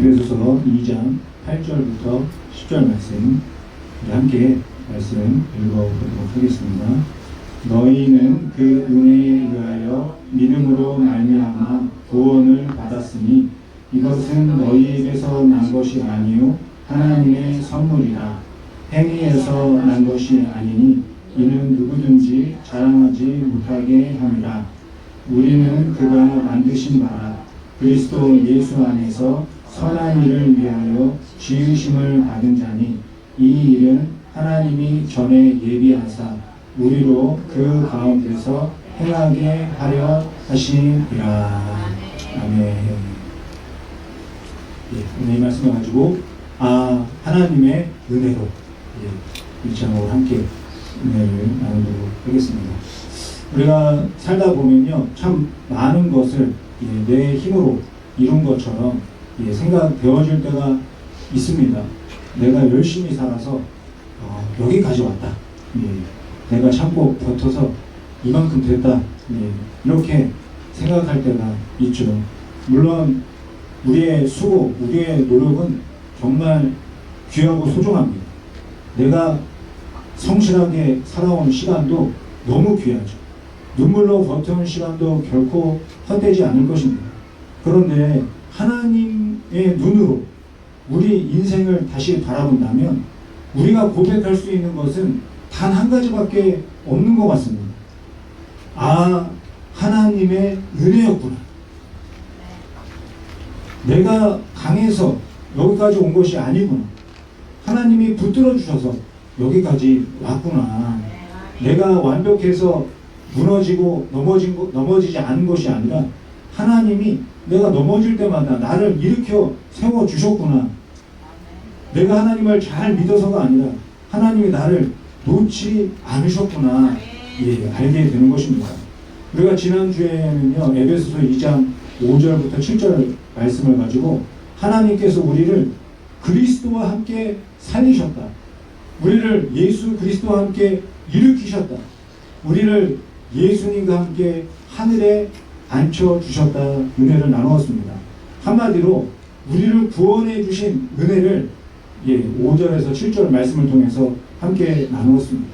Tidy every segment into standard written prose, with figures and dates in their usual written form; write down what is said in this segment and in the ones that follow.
에베소서 2장 8절부터 10절 말씀 함께 말씀 읽어보도록 하겠습니다. 너희는 그 은혜에 의하여 믿음으로 말미암아 구원을 받았으니 이것은 너희에게서 난 것이 아니요 하나님의 선물이라. 행위에서 난 것이 아니니 이는 누구든지 자랑하지 못하게 함이라. 우리는 그가 만드신 바라 그리스도 예수 안에서 선한 일을 위하여 지으심을 받은 자니 이 일은 하나님이 전에 예비하사 우리로 그 가운데서 행하게 하려 하심이라. 아멘. 오늘 이 말씀을 가지고 하나님의 은혜로 1장으로 함께 은혜를 나누도록 하겠습니다. 우리가 살다 보면요, 참 많은 것을 내 힘으로 이룬 것처럼 생각되어질 때가 있습니다. 내가 열심히 살아서 여기까지 왔다. 내가 참고 버텨서 이만큼 됐다. 이렇게 생각할 때가 있죠. 물론 우리의 수고, 우리의 노력은 정말 귀하고 소중합니다. 내가 성실하게 살아온 시간도 너무 귀하죠. 눈물로 버텨온 시간도 결코 헛되지 않을 것입니다. 그런데 하나님의 눈으로 우리 인생을 다시 바라본다면 우리가 고백할 수 있는 것은 단 한 가지밖에 없는 것 같습니다. 하나님의 은혜였구나. 내가 강해서 여기까지 온 것이 아니구나. 하나님이 붙들어 주셔서 여기까지 왔구나. 내가 완벽해서 무너지고 넘어지지 않은 것이 아니라 하나님이 내가 넘어질 때마다 나를 일으켜 세워 주셨구나. 내가 하나님을 잘 믿어서가 아니라 하나님이 나를 놓지 않으셨구나. 알게 되는 것입니다. 우리가 지난주에는요, 에베소서 2장 5절부터 7절 말씀을 가지고 하나님께서 우리를 그리스도와 함께 살리셨다. 우리를 예수 그리스도와 함께 일으키셨다. 우리를 예수님과 함께 하늘에 앉혀주셨다. 은혜를 나누었습니다. 한마디로 우리를 구원해 주신 은혜를 5절에서 7절 말씀을 통해서 함께 나누었습니다.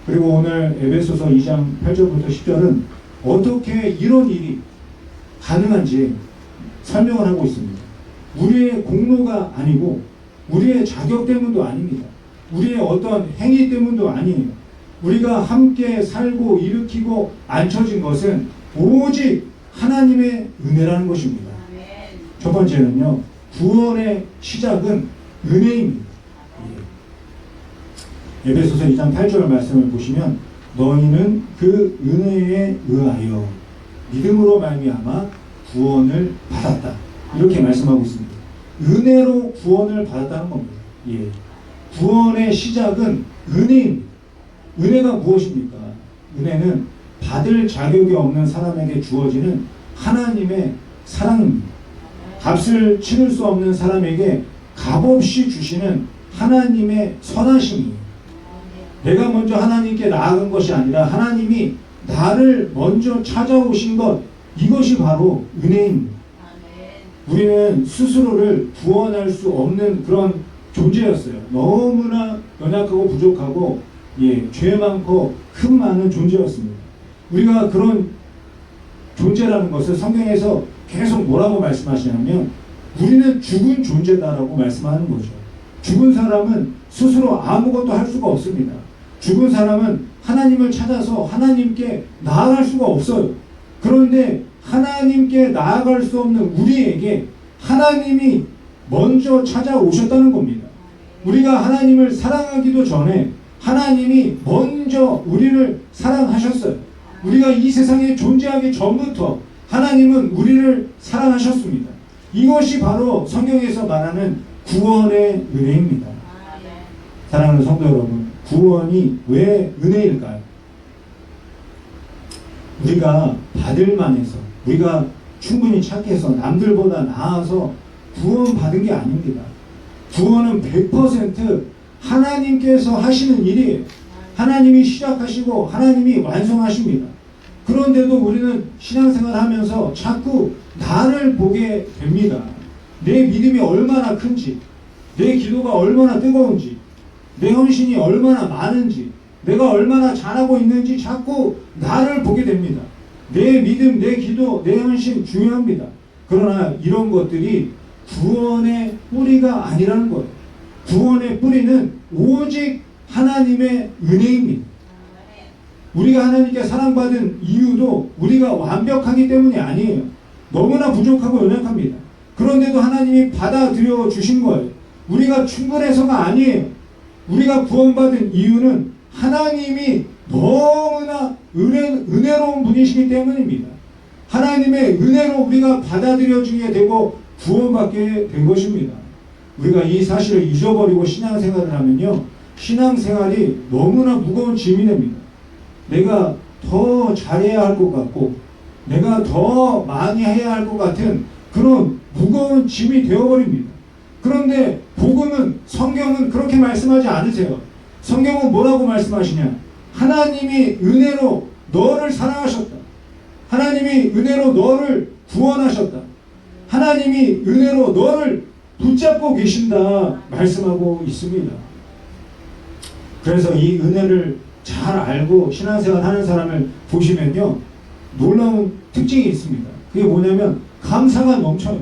그리고 오늘 에베소서 2장 8절부터 10절은 어떻게 이런 일이 가능한지 설명을 하고 있습니다. 우리의 공로가 아니고 우리의 자격 때문도 아닙니다. 우리의 어떤 행위 때문도 아니에요. 우리가 함께 살고 일으키고 앉혀진 것은 오직 하나님의 은혜라는 것입니다. 첫 번째는요, 구원의 시작은 은혜입니다. 에베소서 2장 8절 말씀을 보시면 너희는 그 은혜에 의하여 믿음으로 말미암아 구원을 받았다. 이렇게 말씀하고 있습니다. 은혜로 구원을 받았다는 겁니다. 구원의 시작은 은혜입니다. 은혜가 무엇입니까? 은혜는 받을 자격이 없는 사람에게 주어지는 하나님의 사랑입니다. 값을 치를 수 없는 사람에게 값없이 주시는 하나님의 선하심이에요. 내가 먼저 하나님께 나아간 것이 아니라 하나님이 나를 먼저 찾아오신 것, 이것이 바로 은혜입니다. 우리는 스스로를 구원할 수 없는 그런 존재였어요. 너무나 연약하고 부족하고 죄 많고 흠 많은 존재였습니다. 우리가 그런 존재라는 것을 성경에서 계속 뭐라고 말씀하시냐면 우리는 죽은 존재다라고 말씀하는 거죠. 죽은 사람은 스스로 아무것도 할 수가 없습니다. 죽은 사람은 하나님을 찾아서 하나님께 나아갈 수가 없어요. 그런데 하나님께 나아갈 수 없는 우리에게 하나님이 먼저 찾아오셨다는 겁니다. 우리가 하나님을 사랑하기도 전에 하나님이 먼저 우리를 사랑하셨어요. 우리가 이 세상에 존재하기 전부터 하나님은 우리를 사랑하셨습니다. 이것이 바로 성경에서 말하는 구원의 은혜입니다. 사랑하는 성도 여러분, 구원이 왜 은혜일까요? 우리가 받을 만해서, 우리가 충분히 착해서, 남들보다 나아서 구원받은 게 아닙니다. 구원은 100% 하나님께서 하시는 일이에요. 하나님이 시작하시고 하나님이 완성하십니다. 그런데도 우리는 신앙생활 하면서 자꾸 나를 보게 됩니다. 내 믿음이 얼마나 큰지, 내 기도가 얼마나 뜨거운지, 내 헌신이 얼마나 많은지, 내가 얼마나 잘하고 있는지 자꾸 나를 보게 됩니다. 내 믿음, 내 기도, 내 헌신 중요합니다. 그러나 이런 것들이 구원의 뿌리가 아니라는 거예요. 구원의 뿌리는 오직 하나님의 은혜입니다. 우리가 하나님께 사랑받은 이유도 우리가 완벽하기 때문이 아니에요. 너무나 부족하고 연약합니다. 그런데도 하나님이 받아들여 주신 거예요. 우리가 충분해서가 아니에요. 우리가 구원받은 이유는 하나님이 너무나 은혜로운 분이시기 때문입니다. 하나님의 은혜로 우리가 받아들여지게 되고 구원받게 된 것입니다. 우리가 이 사실을 잊어버리고 신앙생활을 하면요, 신앙생활이 너무나 무거운 짐이 됩니다. 내가 더 잘해야 할 것 같고 내가 더 많이 해야 할 것 같은 그런 무거운 짐이 되어버립니다. 그런데 복음은, 성경은 그렇게 말씀하지 않으세요. 성경은 뭐라고 말씀하시냐? 하나님이 은혜로 너를 사랑하셨다. 하나님이 은혜로 너를 구원하셨다. 하나님이 은혜로 너를 붙잡고 계신다 말씀하고 있습니다. 그래서 이 은혜를 잘 알고 신앙생활 하는 사람을 보시면요, 놀라운 특징이 있습니다. 그게 뭐냐면 감사가 넘쳐요.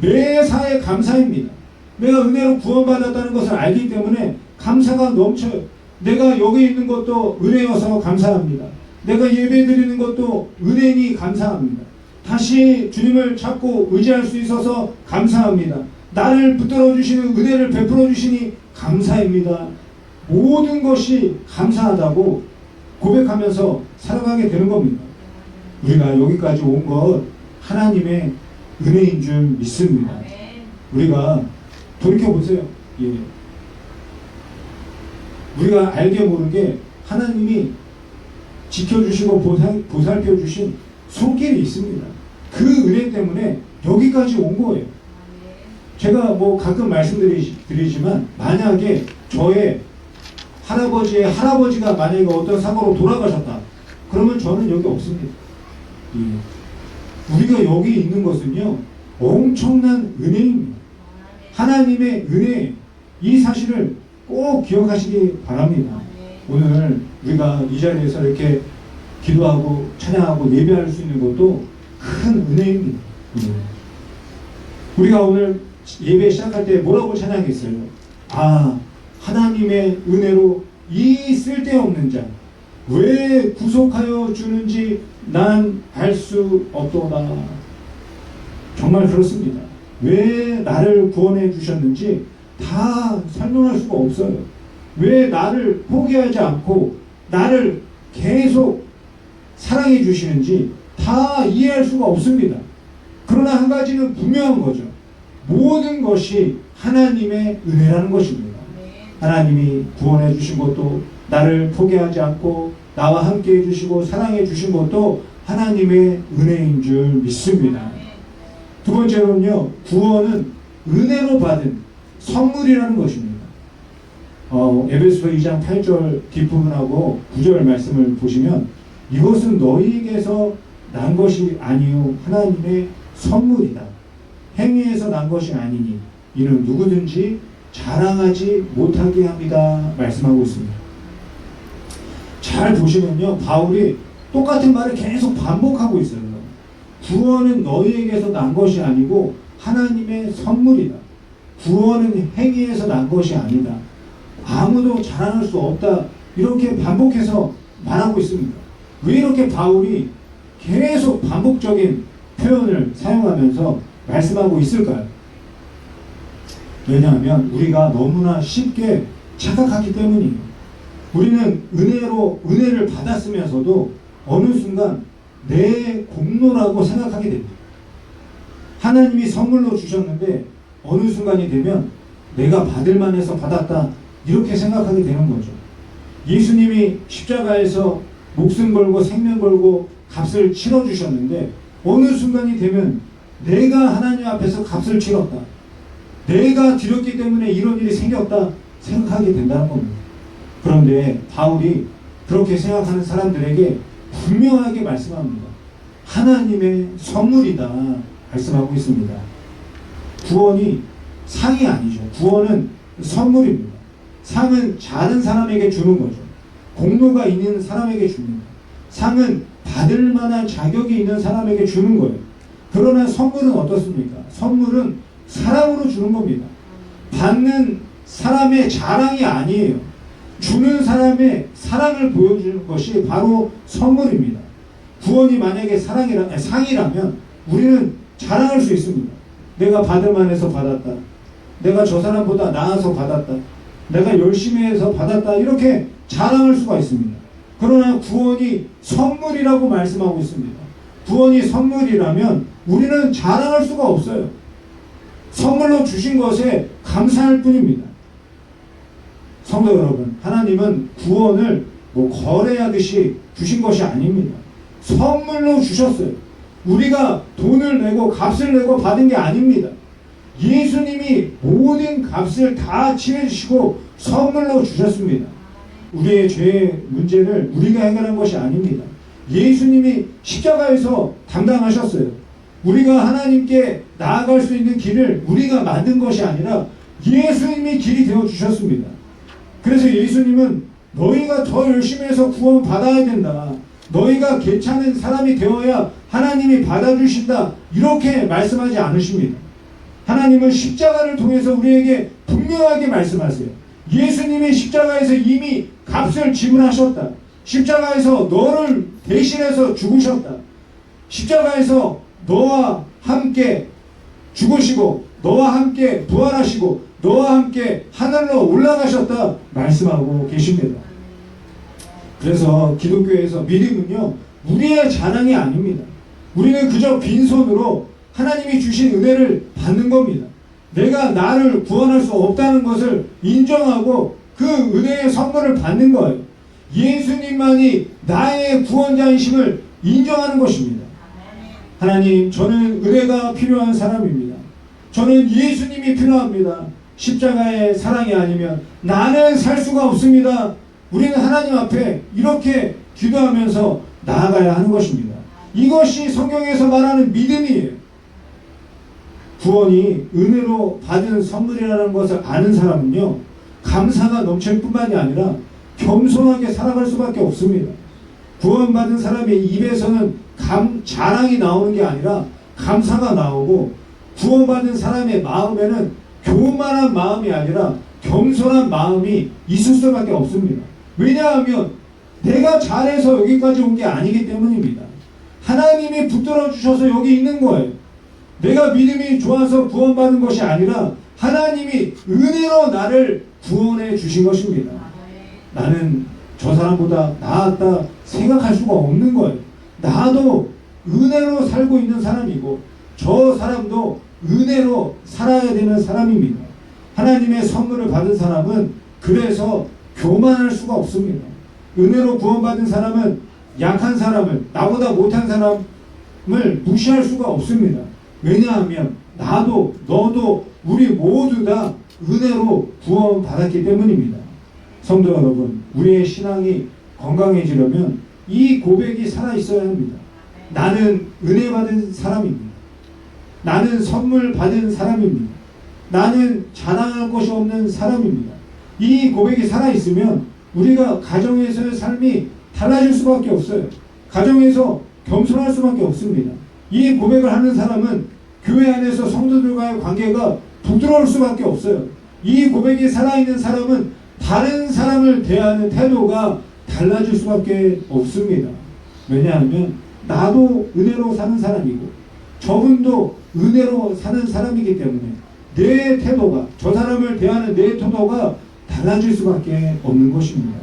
매사에 감사입니다. 내가 은혜로 구원받았다는 것을 알기 때문에 감사가 넘쳐요. 내가 여기 있는 것도 은혜여서 감사합니다. 내가 예배드리는 것도 은혜니 감사합니다. 다시 주님을 찾고 의지할 수 있어서 감사합니다. 나를 붙들어 주시는 은혜를 베풀어 주시니 감사입니다. 모든 것이 감사하다고 고백하면서 살아가게 되는 겁니다. 우리가 여기까지 온 것 하나님의 은혜인 줄 믿습니다. 우리가 돌이켜보세요. 예. 우리가 알게 모르게 하나님이 지켜주시고 보살펴주신 손길이 있습니다. 그 은혜 때문에 여기까지 온 거예요. 제가 뭐 가끔 말씀드리지만 만약에 저의 할아버지의 할아버지가 만약에 어떤 사고로 돌아가셨다. 그러면 저는 여기 없습니다. 예. 우리가 여기 있는 것은요, 엄청난 은혜입니다. 하나님의 은혜, 이 사실을 꼭 기억하시기 바랍니다. 오늘 우리가 이 자리에서 이렇게 기도하고 찬양하고 예배할 수 있는 것도 큰 은혜입니다. 우리가 오늘 예배 시작할 때 뭐라고 찬양했어요? 아, 하나님의 은혜로 이 쓸데없는 자 왜 구속하여 주는지 난 알 수 없도다. 정말 그렇습니다. 왜 나를 구원해 주셨는지 다 설명할 수가 없어요. 왜 나를 포기하지 않고 나를 계속 사랑해 주시는지 다 이해할 수가 없습니다. 그러나 한 가지는 분명한 거죠. 모든 것이 하나님의 은혜라는 것입니다. 하나님이 구원해 주신 것도, 나를 포기하지 않고 나와 함께 해주시고 사랑해 주신 것도 하나님의 은혜인 줄 믿습니다. 두 번째로는요, 구원은 은혜로 받은 선물이라는 것입니다. 에베소서 2장 8절 뒷부분하고 9절 말씀을 보시면 이것은 너희에게서 난 것이 아니요 하나님의 선물이다. 행위에서 난 것이 아니니 이는 누구든지 자랑하지 못하게 합니다. 말씀하고 있습니다. 잘 보시면요, 바울이 똑같은 말을 계속 반복하고 있어요. 구원은 너희에게서 난 것이 아니고 하나님의 선물이다. 구원은 행위에서 난 것이 아니다. 아무도 자랑할 수 없다. 이렇게 반복해서 말하고 있습니다. 왜 이렇게 바울이 계속 반복적인 표현을 사용하면서 말씀하고 있을까요? 왜냐하면 우리가 너무나 쉽게 착각하기 때문이에요. 우리는 은혜를 받았으면서도 어느 순간 내 공로라고 생각하게 됩니다. 하나님이 선물로 주셨는데 어느 순간이 되면 내가 받을 만해서 받았다, 이렇게 생각하게 되는 거죠. 예수님이 십자가에서 목숨 걸고 생명 걸고 값을 치러주셨는데 어느 순간이 되면 내가 하나님 앞에서 값을 치렀다, 내가 드렸기 때문에 이런 일이 생겼다 생각하게 된다는 겁니다. 그런데 바울이 그렇게 생각하는 사람들에게 분명하게 말씀합니다. 하나님의 선물이다 말씀하고 있습니다. 구원이 상이 아니죠. 구원은 선물입니다. 상은 잘한 사람에게 주는 거죠. 공로가 있는 사람에게 줍니다. 상은 받을 만한 자격이 있는 사람에게 주는 거예요. 그러나 선물은 어떻습니까? 선물은 사랑으로 주는 겁니다. 받는 사람의 자랑이 아니에요. 주는 사람의 사랑을 보여주는 것이 바로 선물입니다. 구원이 만약에 상이라면 우리는 자랑할 수 있습니다. 내가 받을 만해서 받았다. 내가 저 사람보다 나아서 받았다. 내가 열심히 해서 받았다. 이렇게 자랑할 수가 있습니다. 그러나 구원이 선물이라고 말씀하고 있습니다. 구원이 선물이라면 우리는 자랑할 수가 없어요. 선물로 주신 것에 감사할 뿐입니다. 성도 여러분, 하나님은 구원을 거래하듯이 주신 것이 아닙니다. 선물로 주셨어요. 우리가 돈을 내고 값을 내고 받은 게 아닙니다. 예수님이 모든 값을 다 치러주시고 선물로 주셨습니다. 우리의 죄의 문제를 우리가 해결한 것이 아닙니다. 예수님이 십자가에서 담당하셨어요. 우리가 하나님께 나아갈 수 있는 길을 우리가 만든 것이 아니라 예수님이 길이 되어 주셨습니다. 그래서 예수님은 너희가 더 열심히 해서 구원 받아야 된다. 너희가 괜찮은 사람이 되어야 하나님이 받아주신다. 이렇게 말씀하지 않으십니다. 하나님은 십자가를 통해서 우리에게 분명하게 말씀하세요. 예수님이 십자가에서 이미 값을 지불하셨다. 십자가에서 너를 대신해서 죽으셨다. 십자가에서 너와 함께 죽으시고 너와 함께 부활하시고 너와 함께 하늘로 올라가셨다 말씀하고 계십니다. 그래서 기독교에서 믿음은요, 우리의 자랑이 아닙니다. 우리는 그저 빈손으로 하나님이 주신 은혜를 받는 겁니다. 내가 나를 구원할 수 없다는 것을 인정하고 그 은혜의 선물을 받는 거예요. 예수님만이 나의 구원자이심을 인정하는 것입니다. 하나님, 저는 은혜가 필요한 사람입니다. 저는 예수님이 필요합니다. 십자가의 사랑이 아니면 나는 살 수가 없습니다. 우리는 하나님 앞에 이렇게 기도하면서 나아가야 하는 것입니다. 이것이 성경에서 말하는 믿음이에요. 구원이 은혜로 받은 선물이라는 것을 아는 사람은요, 감사가 넘칠 뿐만이 아니라 겸손하게 살아갈 수밖에 없습니다. 구원받은 사람의 입에서는 자랑이 나오는 게 아니라 감사가 나오고, 구원받은 사람의 마음에는 교만한 마음이 아니라 겸손한 마음이 있을 수밖에 없습니다. 왜냐하면 내가 잘해서 여기까지 온 게 아니기 때문입니다. 하나님이 붙들어 주셔서 여기 있는 거예요. 내가 믿음이 좋아서 구원받은 것이 아니라 하나님이 은혜로 나를 구원해 주신 것입니다. 나는 저 사람보다 나았다 생각할 수가 없는 거예요. 나도 은혜로 살고 있는 사람이고 저 사람도 은혜로 살아야 되는 사람입니다. 하나님의 선물을 받은 사람은 그래서 교만할 수가 없습니다. 은혜로 구원받은 사람은 약한 사람을, 나보다 못한 사람을 무시할 수가 없습니다. 왜냐하면 나도 너도 우리 모두 다 은혜로 구원받았기 때문입니다. 성도 여러분, 우리의 신앙이 건강해지려면 이 고백이 살아있어야 합니다. 나는 은혜 받은 사람입니다. 나는 선물 받은 사람입니다. 나는 자랑할 것이 없는 사람입니다. 이 고백이 살아있으면 우리가 가정에서의 삶이 달라질 수밖에 없어요. 가정에서 겸손할 수밖에 없습니다. 이 고백을 하는 사람은 교회 안에서 성도들과의 관계가 부드러울 수밖에 없어요. 이 고백이 살아있는 사람은 다른 사람을 대하는 태도가 달라질 수밖에 없습니다. 왜냐하면 나도 은혜로 사는 사람이고 저분도 은혜로 사는 사람이기 때문에 내 태도가, 저 사람을 대하는 내 태도가 달라질 수밖에 없는 것입니다.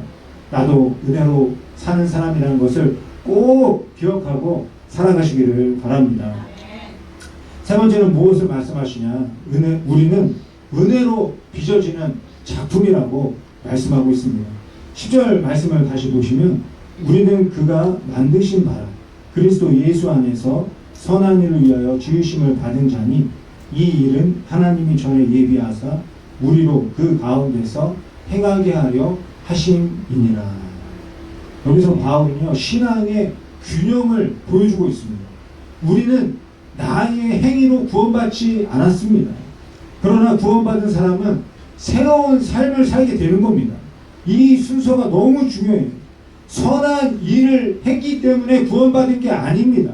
나도 은혜로 사는 사람이라는 것을 꼭 기억하고 살아가시기를 바랍니다. 세 번째는 무엇을 말씀하시냐? 우리는 은혜로 빚어지는 작품이라고 말씀하고 있습니다. 10절 말씀을 다시 보시면 우리는 그가 만드신 바라 그리스도 예수 안에서 선한 일을 위하여 지으심을 받은 자니 이 일은 하나님이 전에 예비하사 우리로 그 가운데서 행하게 하려 하심이니라. 여기서 바울은요, 신앙의 균형을 보여주고 있습니다. 우리는 나의 행위로 구원받지 않았습니다. 그러나 구원받은 사람은 새로운 삶을 살게 되는 겁니다. 이 순서가 너무 중요해요. 선한 일을 했기 때문에 구원받은 게 아닙니다.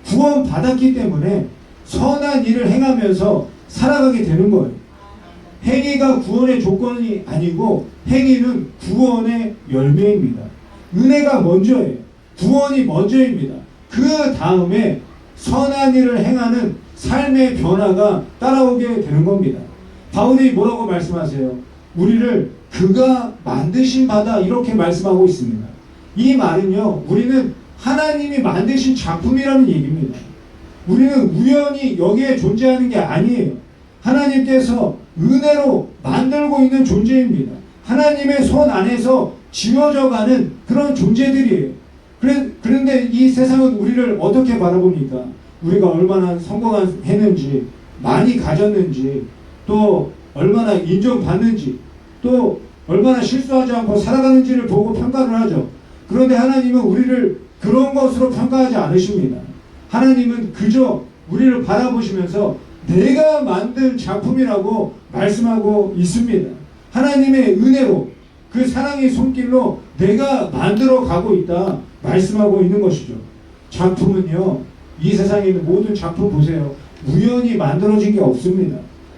구원받았기 때문에 선한 일을 행하면서 살아가게 되는 거예요. 행위가 구원의 조건이 아니고 행위는 구원의 열매입니다. 은혜가 먼저예요. 구원이 먼저입니다. 그 다음에 선한 일을 행하는 삶의 변화가 따라오게 되는 겁니다. 바울이 뭐라고 말씀하세요? 우리를 그가 만드신 바다 이렇게 말씀하고 있습니다. 이 말은요, 우리는 하나님이 만드신 작품이라는 얘기입니다. 우리는 우연히 여기에 존재하는 게 아니에요. 하나님께서 은혜로 만들고 있는 존재입니다. 하나님의 손 안에서 지어져 가는 그런 존재들이에요. 그런데 이 세상은 우리를 어떻게 바라봅니까? 우리가 얼마나 성공했는지, 많이 가졌는지, 또 얼마나 인정받는지, 또 얼마나 실수하지 않고 살아가는지를 보고 평가를 하죠. 그런데 하나님은 우리를 그런 것으로 평가하지 않으십니다. 하나님은 그저 우리를 바라보시면서 내가 만든 작품이라고 말씀하고 있습니다. 하나님의 은혜로 그 사랑의 손길로 내가 만들어 가고 있다 말씀하고 있는 것이죠. 작품은요, 이 세상에 있는 모든 작품 보세요. 우연히 만들어진 게 없습니다.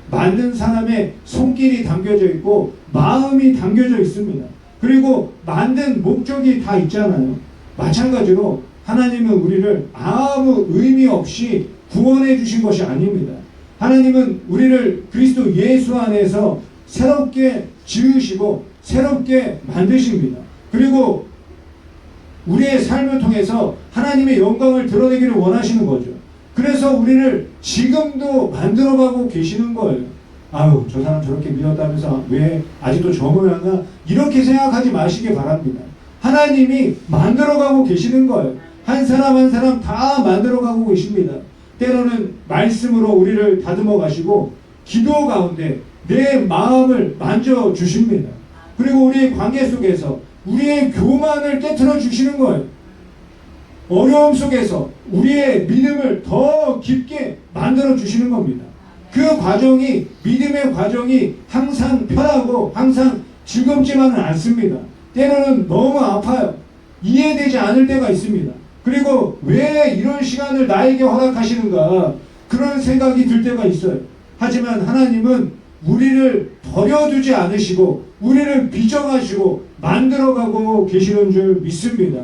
만든 사람의 손길이 담겨져 있고 마음이 담겨져 있습니다. 그리고 만든 목적이 다 있잖아요. 마찬가지로 하나님은 우리를 아무 의미 없이 구원해 주신 것이 아닙니다. 하나님은 우리를 그리스도 예수 안에서 새롭게 지으시고 새롭게 만드십니다. 그리고 우리의 삶을 통해서 하나님의 영광을 드러내기를 원하시는 거죠. 그래서 우리를 지금도 만들어가고 계시는 거예요. 아유, 저 사람 저렇게 믿었다면서 왜 아직도 저 모양이야? 이렇게 생각하지 마시기 바랍니다. 하나님이 만들어가고 계시는 거예요. 한 사람 한 사람 다 만들어가고 계십니다. 때로는 말씀으로 우리를 다듬어 가시고 기도 가운데 내 마음을 만져주십니다. 그리고 우리의 관계 속에서 우리의 교만을 깨트려 주시는 거예요. 어려움 속에서 우리의 믿음을 더 깊게 만들어 주시는 겁니다. 그 과정이, 믿음의 과정이 항상 편하고 항상 즐겁지만은 않습니다. 때로는 너무 아파요. 이해되지 않을 때가 있습니다. 그리고 왜 이런 시간을 나에게 허락하시는가, 그런 생각이 들 때가 있어요. 하지만 하나님은 우리를 버려두지 않으시고 우리를 빚어가시고 만들어가고 계시는 줄 믿습니다.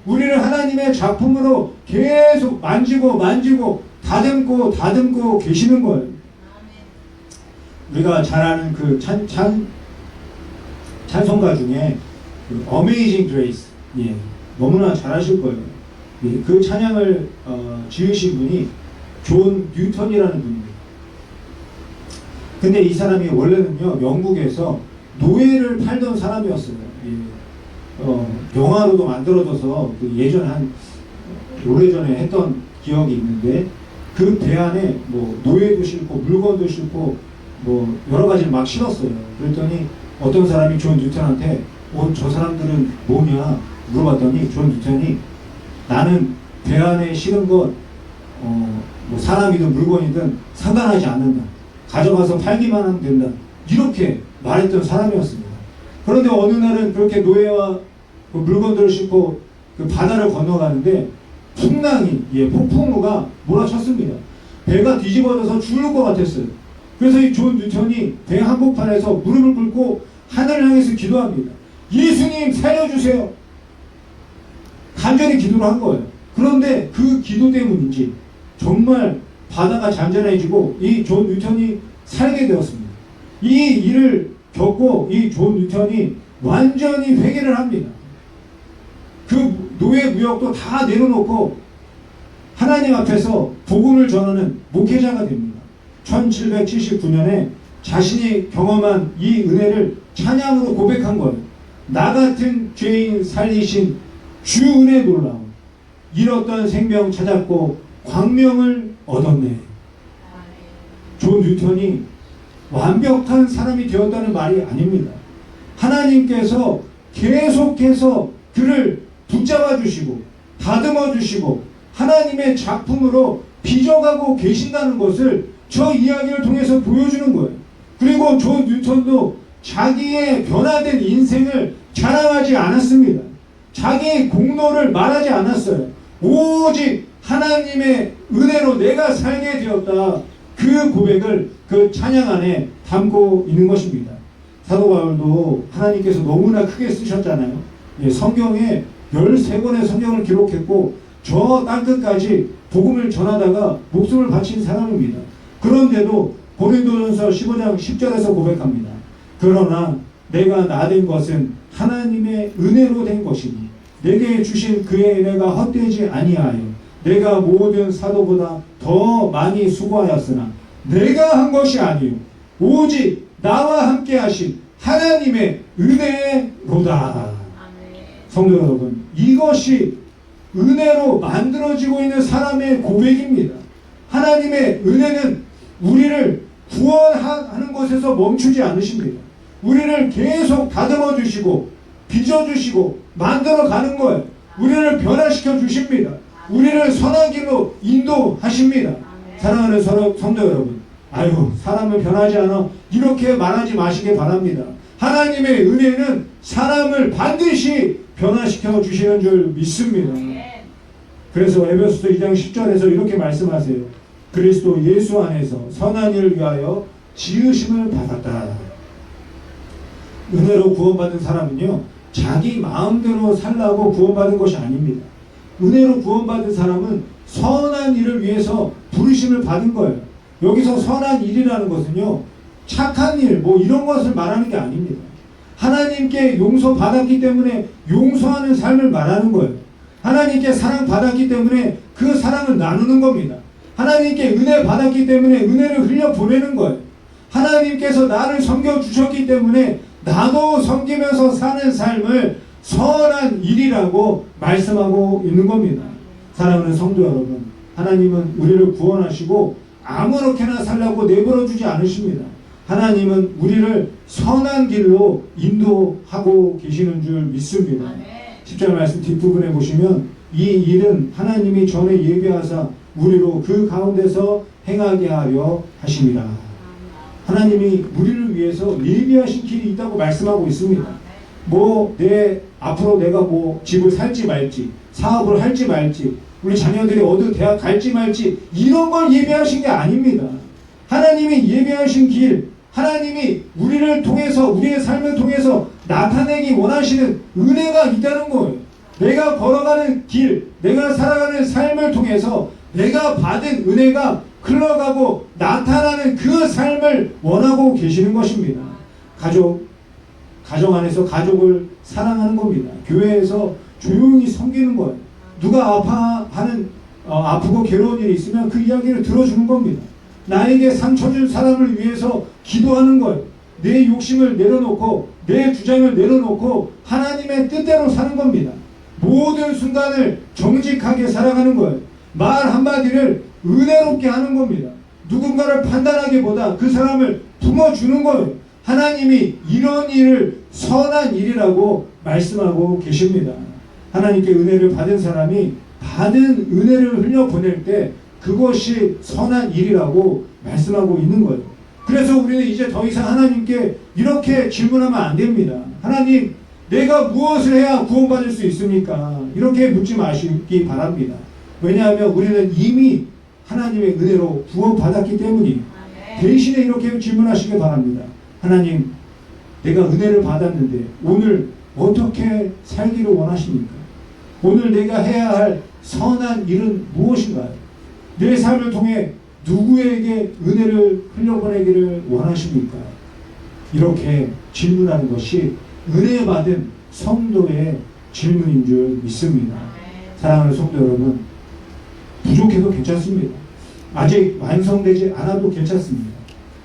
우리를 하나님의 작품으로 계속 만지고 다듬고 계시는 거예요. 우리가 잘 아는 그 찬송가 중에 그 Amazing Grace, 예, 너무나 잘 아실 거예요. 예, 그 찬양을 지으신 분이 존 뉴턴이라는 분입니다. 근데 이 사람이 원래는요, 영국에서 노예를 팔던 사람이었어요. 예. 영화로도 만들어져서 그 예전에 오래전에 했던 기억이 있는데, 그 배 안에 뭐 노예도 싣고 물건도 싣고 뭐 여러 가지를 막 실었어요. 그랬더니 어떤 사람이 존 뉴턴한테 저 사람들은 뭐냐 물어봤더니 존 뉴턴이 나는 배 안에 실은 것 뭐 사람이든 물건이든 상관하지 않는다. 가져가서 팔기만 하면 된다. 이렇게 말했던 사람이었습니다. 그런데 어느 날은 그렇게 노예와 그 물건들을 싣고 그 바다를 건너가는데 폭풍우가 몰아쳤습니다. 배가 뒤집어져서 죽을 것 같았어요. 그래서 이 존 뉴턴이 배 한복판에서 무릎을 꿇고 하늘을 향해서 기도합니다. 예수님 살려주세요. 간절히 기도를 한 거예요. 그런데 그 기도 때문인지 정말 바다가 잔잔해지고 이 존 뉴턴이 살게 되었습니다. 이 일을 겪고 이 존 뉴턴이 완전히 회개를 합니다. 그 노예 무역도 다 내려놓고 하나님 앞에서 복음을 전하는 목회자가 됩니다. 1779년에 자신이 경험한 이 은혜를 찬양으로 고백한 거예요. 나 같은 죄인 살리신 주 은혜 놀라움. 잃었던 생명 찾았고 광명을 얻었네. 존 뉴턴이 완벽한 사람이 되었다는 말이 아닙니다. 하나님께서 계속해서 그를 붙잡아 주시고 다듬어 주시고 하나님의 작품으로 빚어가고 계신다는 것을 저 이야기를 통해서 보여주는 거예요. 그리고 존 뉴턴도 자기의 변화된 인생을 자랑하지 않았습니다. 자기의 공로를 말하지 않았어요. 오직 하나님의 은혜로 내가 살게 되었다. 그 고백을 그 찬양 안에 담고 있는 것입니다. 사도 바울도 하나님께서 너무나 크게 쓰셨잖아요. 예, 성경에 13권의 성경을 기록했고 저 땅끝까지 복음을 전하다가 목숨을 바친 사람입니다. 그런데도 고린도전서 15장 10절에서 고백합니다. 그러나 내가 나된 것은 하나님의 은혜로 된 것이니 내게 주신 그의 은혜가 헛되지 아니하여 내가 모든 사도보다 더 많이 수고하였으나 내가 한 것이 아니요 오직 나와 함께 하신 하나님의 은혜로다. 성도 여러분, 이것이 은혜로 만들어지고 있는 사람의 고백입니다. 하나님의 은혜는 우리를 구원하는 것에서 멈추지 않으십니다. 우리를 계속 다듬어 주시고 빚어 주시고 만들어 가는 거예요. 우리를 변화시켜 주십니다. 우리를 선한 길로 인도하십니다. 사랑하는 성도 여러분, 아유 사람은 변하지 않아 이렇게 말하지 마시기 바랍니다. 하나님의 은혜는 사람을 반드시 변화시켜 주시는 줄 믿습니다. 그래서 에베소서 2장 10절에서 이렇게 말씀하세요. 그리스도 예수 안에서 선한 일을 위하여 지으심을 받았다. 은혜로 구원받은 사람은요 자기 마음대로 살라고 구원받은 것이 아닙니다. 은혜로 구원받은 사람은 선한 일을 위해서 부르심을 받은 거예요. 여기서 선한 일이라는 것은요 착한 일 뭐 이런 것을 말하는 게 아닙니다. 하나님께 용서받았기 때문에 용서하는 삶을 말하는 거예요. 하나님께 사랑받았기 때문에 그 사랑을 나누는 겁니다. 하나님께 은혜 받았기 때문에 은혜를 흘려보내는 거예요. 하나님께서 나를 섬겨주셨기 때문에 나도 섬기면서 사는 삶을 선한 일이라고 말씀하고 있는 겁니다. 사랑하는 성도 여러분, 하나님은 우리를 구원하시고 아무렇게나 살라고 내버려 주지 않으십니다. 하나님은 우리를 선한 길로 인도하고 계시는 줄 믿습니다. 10절 말씀 뒷부분에 보시면 이 일은 하나님이 전에 예비하사 우리로 그 가운데서 행하게 하려 하심이라. 하나님이 우리를 위해서 예비하신 길이 있다고 말씀하고 있습니다. 앞으로 내가 집을 살지 말지, 사업을 할지 말지, 우리 자녀들이 어느 대학 갈지 말지, 이런 걸 예비하신 게 아닙니다. 하나님이 예비하신 길, 하나님이 우리를 통해서, 우리의 삶을 통해서 나타내기 원하시는 은혜가 있다는 거예요. 내가 걸어가는 길, 내가 살아가는 삶을 통해서 내가 받은 은혜가 흘러가고 나타나는 그 삶을 원하고 계시는 것입니다. 가정 안에서 가족을 사랑하는 겁니다. 교회에서 조용히 섬기는 거예요. 누가 아프고 괴로운 일이 있으면 그 이야기를 들어주는 겁니다. 나에게 상처 준 사람을 위해서 기도하는 거예요. 내 욕심을 내려놓고 내 주장을 내려놓고 하나님의 뜻대로 사는 겁니다. 모든 순간을 정직하게 살아가는 거예요. 말 한마디를 은혜롭게 하는 겁니다. 누군가를 판단하기보다 그 사람을 품어주는 거예요. 하나님이 이런 일을 선한 일이라고 말씀하고 계십니다. 하나님께 은혜를 받은 사람이 받은 은혜를 흘려보낼 때 그것이 선한 일이라고 말씀하고 있는 거예요. 그래서 우리는 이제 더 이상 하나님께 이렇게 질문하면 안 됩니다. 하나님, 내가 무엇을 해야 구원받을 수 있습니까? 이렇게 묻지 마시기 바랍니다. 왜냐하면 우리는 이미 하나님의 은혜로 구원받았기 때문이에요. 대신에 이렇게 질문하시기 바랍니다. 하나님, 내가 은혜를 받았는데 오늘 어떻게 살기를 원하십니까? 오늘 내가 해야 할 선한 일은 무엇인가요? 내 삶을 통해 누구에게 은혜를 흘려보내기를 원하십니까? 이렇게 질문하는 것이 은혜 받은 성도의 질문인 줄 믿습니다. 사랑하는 성도 여러분, 부족해도 괜찮습니다. 아직 완성되지 않아도 괜찮습니다.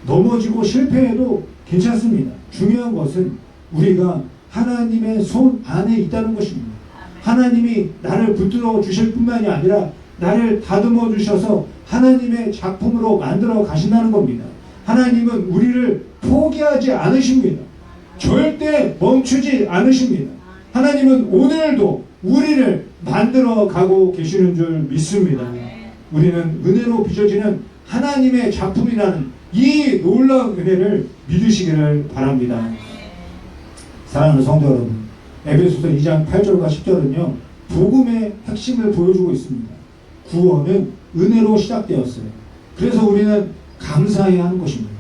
넘어지고 실패해도 괜찮습니다. 중요한 것은 우리가 하나님의 손 안에 있다는 것입니다. 하나님이 나를 붙들어 주실 뿐만이 아니라 나를 다듬어 주셔서 하나님의 작품으로 만들어 가신다는 겁니다. 하나님은 우리를 포기하지 않으십니다. 절대 멈추지 않으십니다. 하나님은 오늘도 우리를 만들어 가고 계시는 줄 믿습니다. 우리는 은혜로 빚어지는 하나님의 작품이라는 이 놀라운 은혜를 믿으시기를 바랍니다. 사랑하는 성도 여러분, 에베소서 2장 8절과 10절은요 복음의 핵심을 보여주고 있습니다. 구원은 은혜로 시작되었어요. 그래서 우리는 감사해야 하는 것입니다.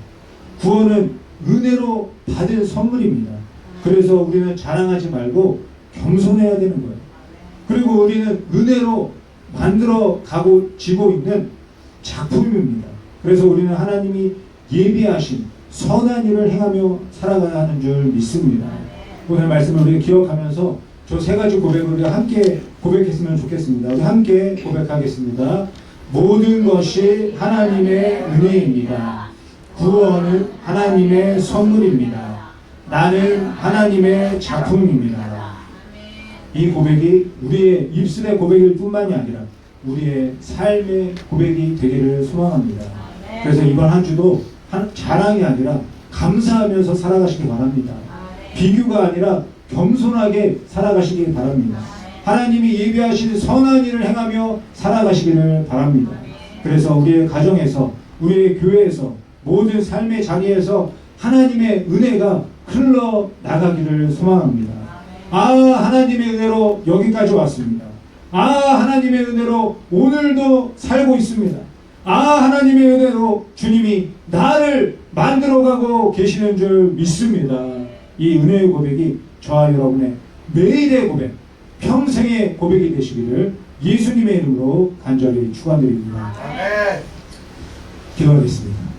구원은 은혜로 받은 선물입니다. 그래서 우리는 자랑하지 말고 겸손해야 되는 거예요. 그리고 우리는 은혜로 만들어 가고 지고 있는 작품입니다. 그래서 우리는 하나님이 예비하신 선한 일을 행하며 살아가야 하는 줄 믿습니다. 오늘 말씀을 우리가 기억하면서 저 세 가지 고백을 우리가 함께 고백했으면 좋겠습니다. 우리 함께 고백하겠습니다. 모든 것이 하나님의 은혜입니다. 구원은 하나님의 선물입니다. 나는 하나님의 작품입니다. 이 고백이 우리의 입술의 고백일 뿐만이 아니라 우리의 삶의 고백이 되기를 소망합니다. 그래서 이번 한 주도 자랑이 아니라 감사하면서 살아가시기 바랍니다. 비교가 아니라 겸손하게 살아가시기 바랍니다. 하나님이 예비하신 선한 일을 행하며 살아가시기를 바랍니다. 그래서 우리의 가정에서, 우리의 교회에서, 모든 삶의 자리에서 하나님의 은혜가 흘러나가기를 소망합니다. 하나님의 은혜로 여기까지 왔습니다. 하나님의 은혜로 오늘도 살고 있습니다. 하나님의 은혜로 주님이 나를 만들어가고 계시는 줄 믿습니다. 이 은혜의 고백이 저와 여러분의 매일의 고백, 평생의 고백이 되시기를 예수님의 이름으로 간절히 축원드립니다. 기도하겠습니다.